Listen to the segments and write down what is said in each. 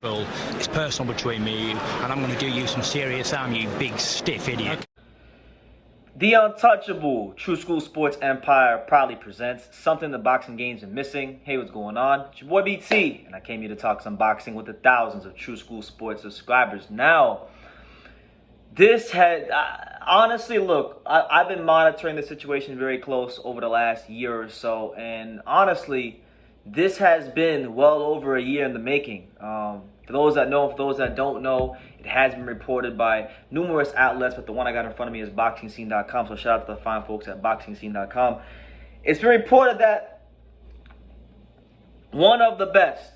Well, it's personal between me and you, and I'm going to do you some serious harm, you big stiff idiot. The untouchable True School Sports Empire proudly presents something the boxing games are missing. Hey, what's going on? It's your boy BT, and I came here to talk some boxing with the thousands of True School Sports subscribers. Now, this had honestly, look, I've been monitoring the situation very close over the last year or so, and honestly, this has been well over a year in the making. For those that know, for those that don't know, it has been reported by numerous outlets, but the one I got in front of me is BoxingScene.com, so shout out to the fine folks at BoxingScene.com. It's been reported that one of the best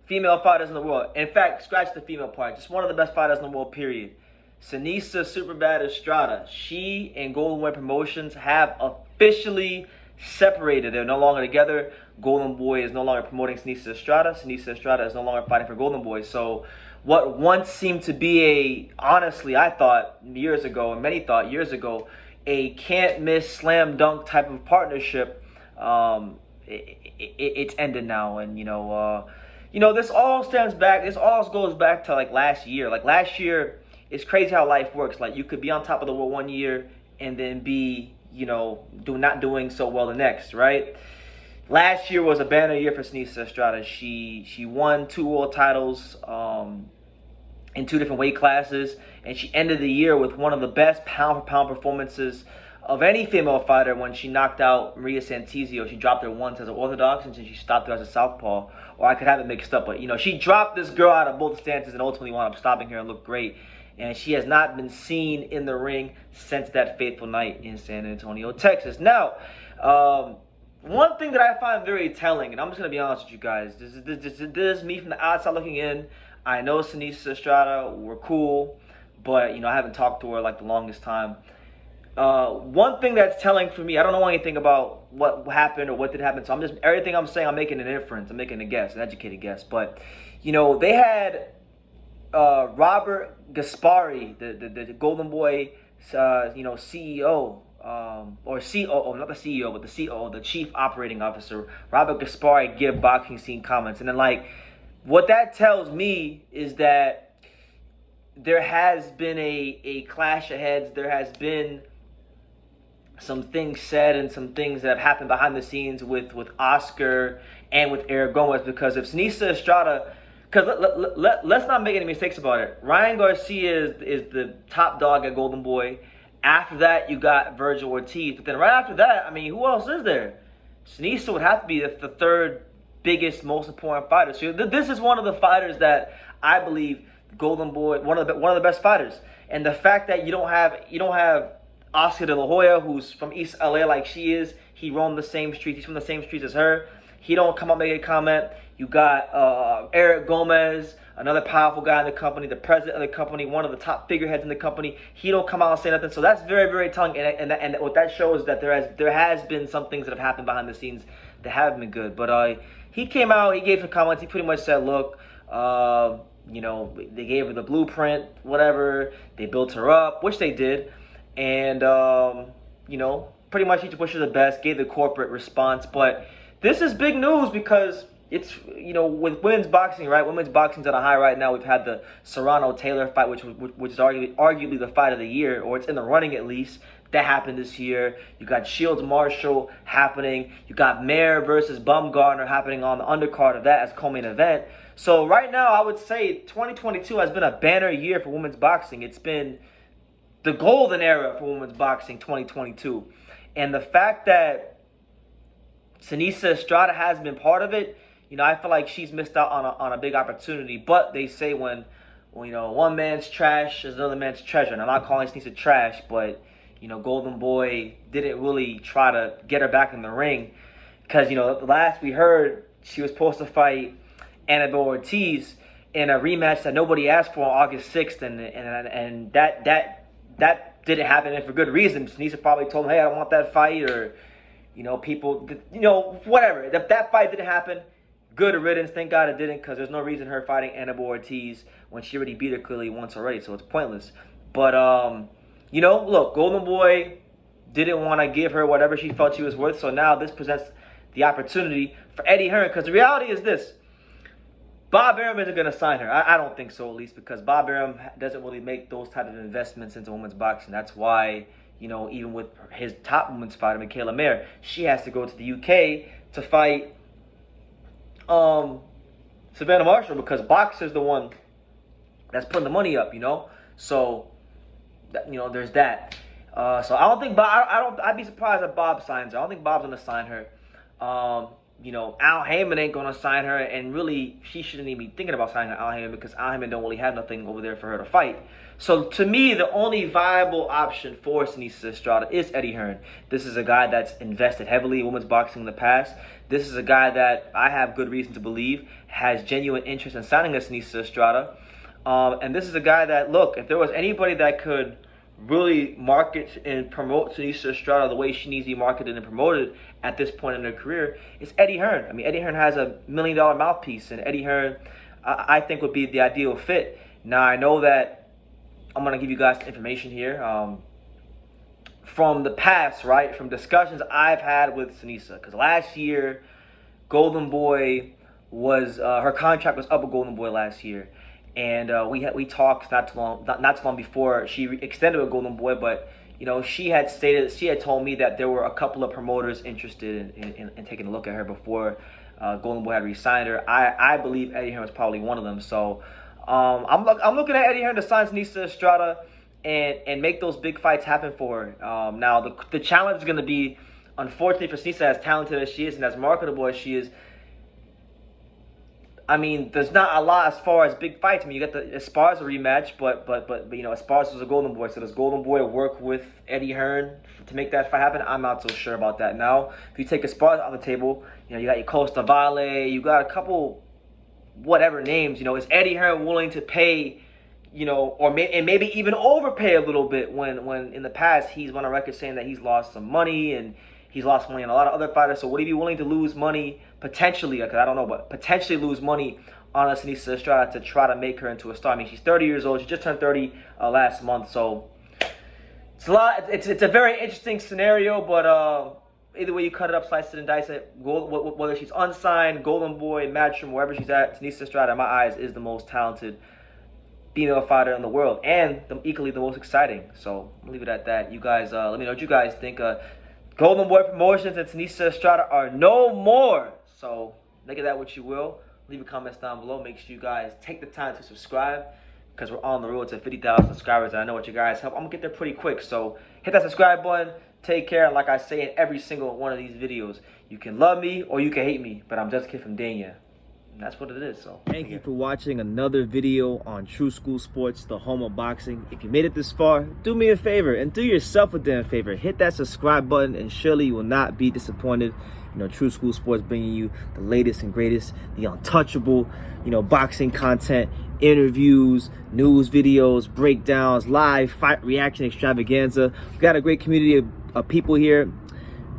female fighters in the world, in fact, scratch the female part, just one of the best fighters in the world, period, Seniesa Superbad Estrada, she and Golden Boy Promotions have officially separated. They're no longer together. Golden Boy is no longer promoting Seniesa Estrada. Seniesa Estrada is no longer fighting for Golden Boy. So what once seemed to be honestly, I thought years ago, and many thought years ago, a can't-miss slam dunk type of partnership, it's ended now. And this all stems back. This all goes back to like last year. Like last year, it's crazy how life works. Like you could be on top of the world one year and then be not doing so well the next, right? Last year was a banner year for Seniesa Estrada. She won 2 world titles in 2 different weight classes, and she ended the year with one of the best pound-for-pound performances of any female fighter when she knocked out Maria Santizio. She dropped her once as an orthodox, and she stopped her as a southpaw. Or I could have it mixed up, but she dropped this girl out of both stances and ultimately wound up stopping her and looked great. And she has not been seen in the ring since that fateful night in San Antonio, Texas. Now, one thing that I find very telling, and I'm just going to be honest with you guys, this is me from the outside looking in. I know Seniesa Estrada, we're cool, but, I haven't talked to her like the longest time. One thing that's telling for me, I don't know anything about what happened or what did happen, so everything I'm saying, I'm making an inference, I'm making a guess, an educated guess. But, they had Robert Gaspari, the Golden Boy, CEO, or COO, not the CEO, but the COO, the Chief Operating Officer, Robert Gaspari, give Boxing Scene comments. And then, what that tells me is that there has been a clash of heads. There has been some things said and some things that have happened behind the scenes with Oscar and with Eric Gomez, because if Seniesa Estrada, because let's not make any mistakes about it. Ryan Garcia is the top dog at Golden Boy. After that, you got Virgil Ortiz. But then right after that, who else is there? Seniesa would have to be the third biggest, most important fighter. So this is one of the fighters that I believe Golden Boy, one of the best fighters. And the fact that you don't have Oscar De La Hoya, who's from East LA like she is, he roamed the same streets. He's from the same streets as her. He don't come up make a comment. You got Eric Gomez, another powerful guy in the company, the president of the company, one of the top figureheads in the company. He don't come out and say nothing. So that's very, very telling. And what that shows is that there has been some things that have happened behind the scenes that haven't been good. But he came out, he gave some comments. He pretty much said, look, they gave her the blueprint, whatever. They built her up, which they did. And, pretty much he just wished her the best, gave the corporate response. But this is big news because it's, with women's boxing, right? Women's boxing's at a high right now. We've had the Serrano-Taylor fight, which is arguably the fight of the year, or it's in the running at least. That happened this year. You got Shields-Marshall happening. You got Mayer versus Bumgarner happening on the undercard of that as co-main event. So right now, I would say 2022 has been a banner year for women's boxing. It's been the golden era for women's boxing, 2022. And the fact that Seniesa Estrada has been part of it, I feel like she's missed out on a big opportunity. But they say when one man's trash is another man's treasure. And I'm not calling Seniesa trash, but, Golden Boy didn't really try to get her back in the ring. Because, last we heard, she was supposed to fight Annabelle Ortiz in a rematch that nobody asked for on August 6th. And that didn't happen, and for good reason. Seniesa probably told him, hey, I don't want that fight, or, people, whatever. If that fight didn't happen, good riddance. Thank God it didn't, because there's no reason her fighting Annabelle Ortiz when she already beat her clearly once already, so it's pointless. But, look, Golden Boy didn't want to give her whatever she felt she was worth, so now this presents the opportunity for Eddie Hearn, because the reality is this. Bob Arum isn't going to sign her. I don't think so, at least, because Bob Arum doesn't really make those type of investments into women's boxing. That's why, you know, even with his top women's fighter, Michaela Mayer, she has to go to the UK to fight Savannah Marshall, because Boxer's the one that's putting the money up, you know. So, you know, there's that. So I don't think I'd be surprised if Bob signs her. I don't think Bob's gonna sign her. You know, Al Heyman ain't gonna sign her, and really, she shouldn't even be thinking about signing Al Heyman, because Al Heyman don't really have nothing over there for her to fight. So to me, the only viable option for Seniesa Estrada is Eddie Hearn. This is a guy that's invested heavily in women's boxing in the past. This is a guy that I have good reason to believe has genuine interest in signing a Seniesa Estrada. And this is a guy that, look, if there was anybody that could really market and promote Seniesa Estrada the way she needs to be marketed and promoted at this point in her career, it's Eddie Hearn. I mean, Eddie Hearn has $1 million mouthpiece, and Eddie Hearn, I think, would be the ideal fit. Now, I know that I'm going to give you guys information here from the past, right, from discussions I've had with Seniesa, because last year, Golden Boy was, her contract was up with Golden Boy last year. And we talked not too long before she extended with Golden Boy, but you know, she had told me that there were a couple of promoters interested in taking a look at her before Golden Boy had re-signed her. I believe Eddie Hearn was probably one of them. So I'm looking at Eddie Hearn to sign Seniesa Estrada and make those big fights happen for her. Now the challenge is going to be, unfortunately for Seniesa, as talented as she is and as marketable as she is, I mean, there's not a lot as far as big fights. I mean, you got the Esparza rematch, but you know, Esparza was a Golden Boy. So does Golden Boy work with Eddie Hearn to make that fight happen? I'm not so sure about that. Now, if you take Esparza off the table, you know, you got your Costa Vale, you got a couple whatever names. You know, is Eddie Hearn willing to pay, you know, or maybe even overpay a little bit when in the past he's went on record saying that he's lost some money and he's lost money on a lot of other fighters. So would he be willing to lose money potentially? Because I don't know, but potentially lose money on a Seniesa Estrada to try to make her into a star. I mean, she's 30 years old. She just turned 30 last month. So it's a lot. It's a very interesting scenario. But either way you cut it up, slice it and dice it, whether she's unsigned, Golden Boy, Matchroom, wherever she's at, Seniesa Estrada, in my eyes, is the most talented female fighter in the world, and equally the most exciting. So I'll leave it at that. You guys, let me know what you guys think. Golden Boy Promotions and Seniesa Estrada are no more. So make of that what you will. Leave your comments down below. Make sure you guys take the time to subscribe, because we're on the road to 50,000 subscribers. And I know what you guys help. I'm going to get there pretty quick. So hit that subscribe button. Take care. And like I say in every single one of these videos, you can love me or you can hate me, but I'm just a kid from Dania. And that's what it is. So thank you for watching another video on True School Sports, the home of boxing. If you made it this far, do me a favor and do yourself a damn favor. Hit that subscribe button, and surely you will not be disappointed. You know, True School Sports bringing you the latest and greatest, the untouchable, you know, boxing content, interviews, news videos, breakdowns, live fight reaction extravaganza. We've got a great community of people here,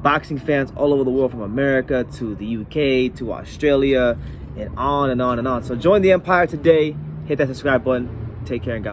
boxing fans all over the world, from America to the UK to Australia, and on and on and on. So join the empire today. Hit that subscribe button. Take care and God.